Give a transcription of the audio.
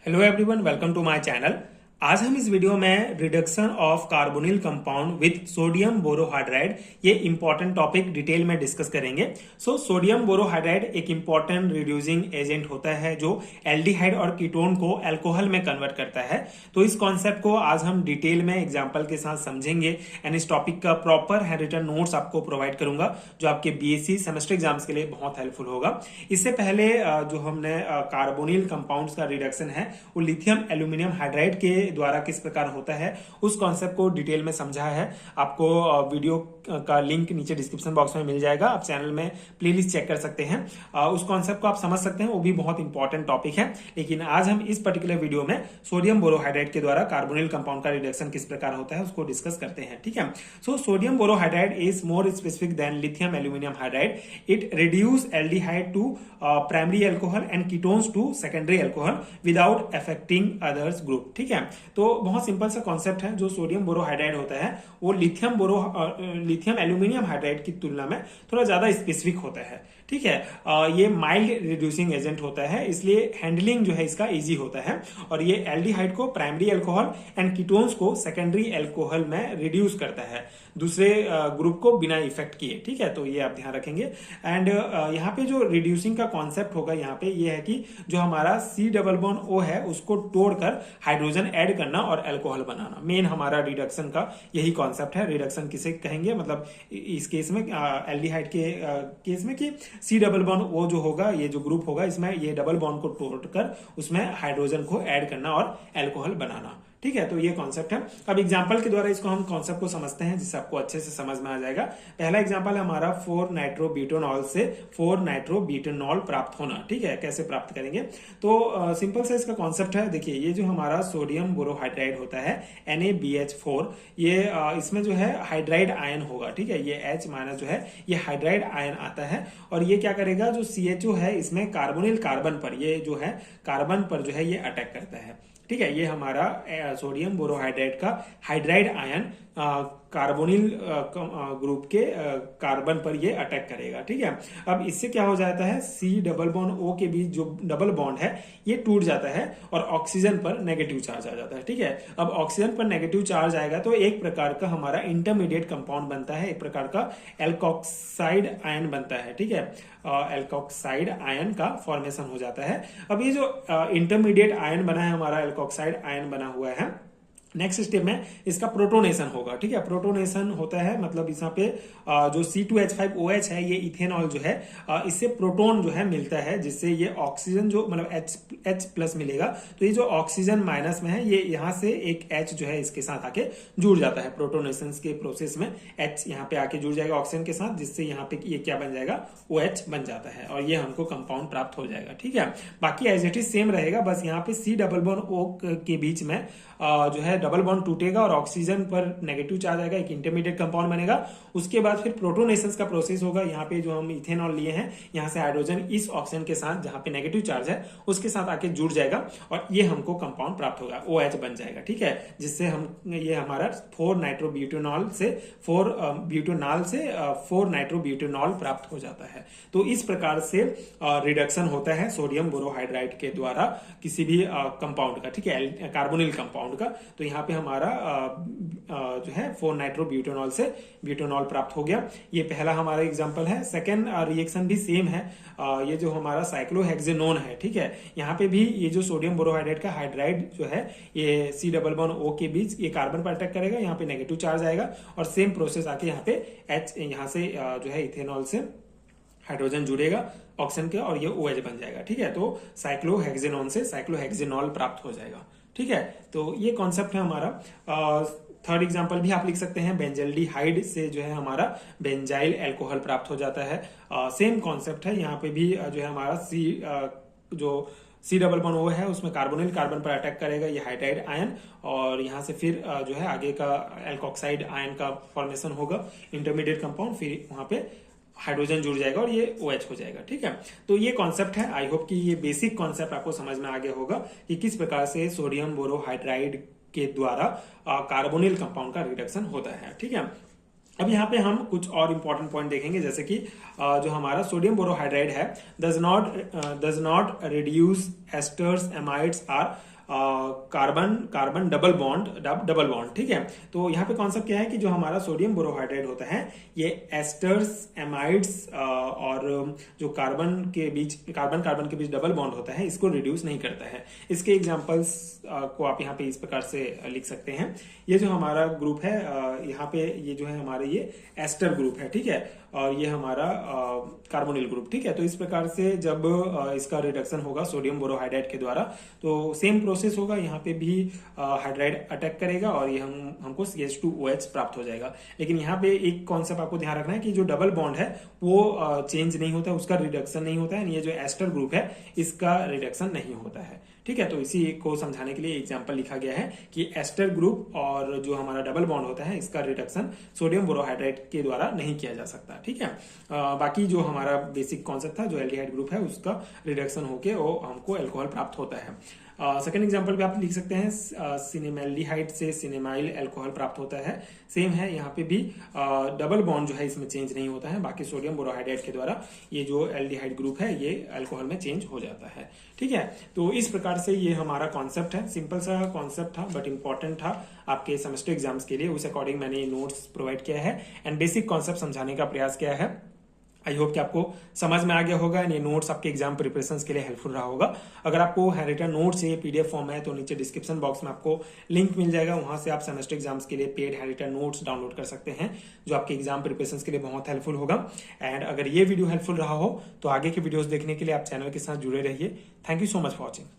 Hello everyone, welcome to my channel. आज हम इस वीडियो में reduction of carbonyl compound with sodium borohydride ये इंपॉर्टेंट टॉपिक डिटेल में डिस्कस करेंगे। सोडियम बोरोहाइड्राइड एक इंपॉर्टेंट रिड्यूसिंग एजेंट होता है जो एल्डिहाइड और कीटोन को अल्कोहल में कन्वर्ट करता है। तो इस कॉन्सेप्ट को आज हम डिटेल में एग्जाम्पल के साथ समझेंगे एंड इस टॉपिक का प्रॉपर हैंड रिटन नोट्स आपको प्रोवाइड करूंगा जो आपके बीएससी सेमेस्टर एग्जाम्स के लिए बहुत हेल्पफुल होगा। इससे पहले जो हमने कार्बोनिल कंपाउंड्स का रिडक्शन है वो लिथियम एल्यूमिनियम हाइड्राइड के द्वारा किस प्रकार होता है उस कॉन्सेप्ट को डिटेल में समझा है। आपको वीडियो का लिंक नीचे डिस्क्रिप्शन बॉक्स में मिल जाएगा, आप चैनल में प्लेलिस्ट चेक कर सकते हैं, उस कॉन्सेप्ट को आप समझ सकते हैं, वो भी बहुत इंपॉर्टेंट टॉपिक है। लेकिन आज हम इस पर्टिकुलर वीडियो में सोडियम बोरोहाइड्राइड के द्वारा कार्बोनिल कंपाउंड का रिडक्शन किस प्रकार होता है उसको डिस्कस करते हैं। ठीक है, so sodium borohydride is more specific than lithium aluminium hydride. It reduce aldehyde to primary alcohol and ketones to secondary alcohol without affecting others group. ठीक है, तो बहुत सिंपल सा कॉन्सेप्ट है। जो सोडियम बोरोहाइड्राइड होता है वो लिथियम एल्यूमिनियम हाइड्राइड की तुलना में थोड़ा ज्यादा स्पेसिफिक होता है। ठीक है, ये माइल्ड रिड्यूसिंग एजेंट होता है, इसलिए हैंडलिंग जो है इसका इजी होता है और ये एल्डिहाइड को प्राइमरी अल्कोहल एंड कीटोन्स को सेकेंडरी अल्कोहल में रिड्यूस करता है दूसरे ग्रुप को बिना इफेक्ट किए। ठीक है, तो ये आप ध्यान रखेंगे। एंड यहाँ पे जो रिड्यूसिंग का कॉन्सेप्ट होगा यहाँ पे ये है कि जो हमारा C डबल बॉन्ड O है उसको तोड़कर हाइड्रोजन ऐड करना और अल्कोहल बनाना, मेन हमारा रिडक्शन का यही कॉन्सेप्ट है। रिडक्शन किसे कहेंगे, मतलब इस केस में एल्डिहाइड के केस में कि C डबल बॉन्ड O जो होगा, ये जो ग्रुप होगा इसमें ये डबल बॉन्ड को तोड़कर उसमें हाइड्रोजन को ऐड करना और अल्कोहल बनाना। ठीक है, तो ये कॉन्सेप्ट है। अब एग्जांपल के द्वारा इसको हम कॉन्सेप्ट को समझते हैं जिससे आपको अच्छे से समझ में आ जाएगा। पहला एग्जांपल है हमारा 4 नाइट्रोब्यूटेनॉल से 4 नाइट्रोब्यूटेनॉल प्राप्त होना। ठीक है, कैसे प्राप्त करेंगे, तो सिंपल से इसका कॉन्सेप्ट है। देखिए, ये जो हमारा सोडियम बोरोहाइड्राइड होता है NaBH4, ये इसमें जो है हाइड्राइड आयन होगा। ठीक है, ये H माइनस जो है ये हाइड्राइड आयन आता है और ये क्या करेगा, जो CHO है इसमें कार्बोनिल कार्बन पर, ये जो है कार्बन पर जो है ये अटैक करता है। ठीक है, ये हमारा सोडियम बोरोहाइड्राइड का हाइड्राइड आयन कार्बोनिल ग्रुप के कार्बन पर ये अटैक करेगा। ठीक है, अब इससे क्या हो जाता है, C डबल बॉन्ड O के बीच जो डबल बॉन्ड है ये टूट जाता है और ऑक्सीजन पर नेगेटिव चार्ज आ जाता है। ठीक है, अब ऑक्सीजन पर नेगेटिव चार्ज आएगा तो एक प्रकार का हमारा इंटरमीडिएट कंपाउंड बनता है, एक प्रकार का एल्कोक्साइड आयन बनता है। ठीक है, एल्कोक्साइड आयन का फॉर्मेशन हो जाता है। अब ये जो इंटरमीडिएट आयन बना है, हमारा एल्कोक्साइड आयन बना हुआ है, नेक्स्ट स्टेप में इसका प्रोटोनेशन होगा। ठीक है, प्रोटोनेशन होता है मतलब यहाँ पे जो C2H5OH है ये इथेनॉल जो है इससे प्रोटोन जो है मिलता है, जिससे ये ऑक्सीजन जो मतलब H प्लस मिलेगा, तो ये जो ऑक्सीजन माइनस में है ये यहाँ से एक H जो है इसके साथ आके जुड़ जाता है। प्रोटोनेशन के प्रोसेस में H यहाँ पे आके जुड़ जाएगा ऑक्सीजन के साथ, जिससे यहाँ पे ये क्या बन जाएगा, OH बन जाता है और ये हमको कंपाउंड प्राप्त हो जाएगा। ठीक है, बाकी एज इट इज सेम रहेगा, बस यहाँ पे C डबल बॉन्ड O के बीच में जो है डबल बॉन्ड टूटेगा और ऑक्सीजन पर नेगेटिव चार्ज आएगा, एक इंटरमीडिएट कंपाउंड बनेगा। उसके बाद फिर प्रोटोनेशन का प्रोसेस होगा। यहाँ पे जो हम इथेनॉल लिए हैं यहाँ से हाइड्रोजन इस ऑक्सीजन के साथ जहाँ पे नेगेटिव चार्ज है उसके साथ आके जुड़ जाएगा और ये हमको कंपाउंड प्राप्त होगा, OH बन जाएगा। ठीक है, जिससे हम ये हमारा 4 नाइट्रोब्यूटेनॉल से 4 नाइट्रोब्यूटेनॉल प्राप्त हो जाता है। तो इस प्रकार से रिडक्शन होता है सोडियम बोरोहाइड्राइड के द्वारा किसी भी कंपाउंड का। ठीक है, कार्बोनिल कंपाउंड का। तो यहाँ पे हमारा जो है 4 नाइट्रोब्यूटेनॉल से ब्यूटेनॉल प्राप्त हो गया। ये पहला हमारा एग्जांपल है। सेकेंड रिएक्शन भी सेम है, ये जो हमारा साइक्लोहेक्सेनोन है। ठीक है, यहाँ पे भी ये जो सोडियम बोरोहाइड्राइड का हाइड्राइड जो है ये C डबल बॉन्ड O के बीच ये कार्बन पर अटैक करेगा, यहाँ पे नेगेटिव चार्ज आएगा और सेम प्रोसेस आके यहाँ पे H यहाँ से जो है इथेनॉल से हाइड्रोजन जुड़ेगा ऑक्सीजन के और ये OH बन जाएगा। ठीक है, तो साइक्लोहेक्सेनोन से साइक्लोहेक्सेनॉल प्राप्त हो जाएगा। ठीक है, तो ये कॉन्सेप्ट है हमारा। थर्ड एग्जांपल भी आप लिख सकते हैं, बेंजल्डिहाइड से जो है हमारा बेंजाइल अल्कोहल प्राप्त हो जाता है। सेम कॉन्सेप्ट है, यहाँ पे भी जो है हमारा C डबल बॉन्ड O है उसमें कार्बोनिल कार्बन पर अटैक करेगा ये हाइड्राइड आयन और यहाँ से फिर जो है आगे का एल्कोक्साइड आयन का फॉर्मेशन होगा, इंटरमीडिएट कंपाउंड, फिर वहां पे हाइड्रोजन जुड़ जाएगा और ये OH हो जाएगा। ठीक है, तो ये कॉन्सेप्ट है। आई होप कि ये बेसिक कॉन्सेप्ट आपको समझ में आ गया होगा कि किस प्रकार से सोडियम बोरोहाइड्राइड के द्वारा कार्बोनिल कंपाउंड का रिडक्शन होता है। ठीक है, अब यहाँ पे हम कुछ और इंपॉर्टेंट पॉइंट देखेंगे, जैसे कि जो हमारा सोडियम बोरोहाइड्राइड है does not reduce esters amides or carbon carbon double bond, ठीक है। तो यहाँ पे कॉन्सेप्ट क्या है कि जो हमारा सोडियम बोरोहाइड्राइड होता है ये एस्टर्स एमाइड्स और जो कार्बन कार्बन के बीच डबल बॉन्ड होता है इसको रिड्यूस नहीं करता है। इसके एग्जांपल्स को आप यहाँ पे इस प्रकार से लिख सकते हैं। ये जो हमारा ग्रुप है यहाँ पे ये जो है हमारे ये एस्टर ग्रुप है, ठीक है, और ये हमारा कार्बोनिल ग्रुप, ठीक है। तो इस प्रकार से जब इसका रिडक्शन होगा सोडियम बोरोहाइड्राइड के द्वारा तो सेम प्रोसेस होगा, यहाँ पे भी हाइड्राइड अटैक करेगा और ये हमको CH2OH प्राप्त हो जाएगा। लेकिन यहाँ पे एक कॉन्सेप्ट आपको ध्यान रखना है कि जो डबल बॉन्ड है वो चेंज नहीं होता, उसका रिडक्शन नहीं होता है। ये जो एस्टर ग्रुप है इसका रिडक्शन नहीं होता है, ठीक है। तो इसी को समझाने के लिए एग्जांपल लिखा गया है कि एस्टर ग्रुप और जो हमारा डबल बॉन्ड होता है इसका रिडक्शन सोडियम बोरोहाइड्राइड के द्वारा नहीं किया जा सकता, ठीक है। बाकी जो हमारा बेसिक कॉन्सेप्ट था जो एल्डिहाइड ग्रुप है उसका रिडक्शन होके वो हमको अल्कोहल प्राप्त होता है। सेकेंड एग्जांपल पे आप लिख सकते हैं सिनेमैल्डिहाइड से सिनेमाइल अल्कोहल प्राप्त होता है। सेम है, यहाँ पे भी डबल बॉन्ड जो है इसमें चेंज नहीं होता है, बाकी सोडियम बोरोहाइड्राइड के द्वारा ये जो एल्डिहाइड ग्रुप है ये अल्कोहल में चेंज हो जाता है, ठीक है। तो इस प्रकार से ये हमारा कॉन्सेप्ट है, सिंपल सा कॉन्सेप्ट था बट इंपॉर्टेंट था आपके सेमेस्टर एग्जाम्स के लिए। उस अकॉर्डिंग मैंने नोट्स प्रोवाइड किया है एंड बेसिक कॉन्सेप्ट समझाने का प्रयास किया है। आई होप कि आपको समझ में आ गया होगा एंड ये नोट्स आपके एग्जाम प्रिपरेशन के लिए हेल्पफुल रहा होगा। अगर आपको हैंडरिटन नोट्स चाहिए PDF फॉर्म है तो नीचे डिस्क्रिप्शन बॉक्स में आपको लिंक मिल जाएगा, वहां से आप सेमेस्टर एग्जाम्स के लिए पेड हैंडरिटन नोट्स डाउनलोड कर सकते हैं जो आपके एग्जाम प्रिपरेशन के लिए बहुत हेल्पफुल होगा। एंड अगर ये वीडियो हेल्पफुल रहा हो तो आगे के वीडियोस देखने के लिए आप चैनल के साथ जुड़े रहिए। Thank you so much for watching.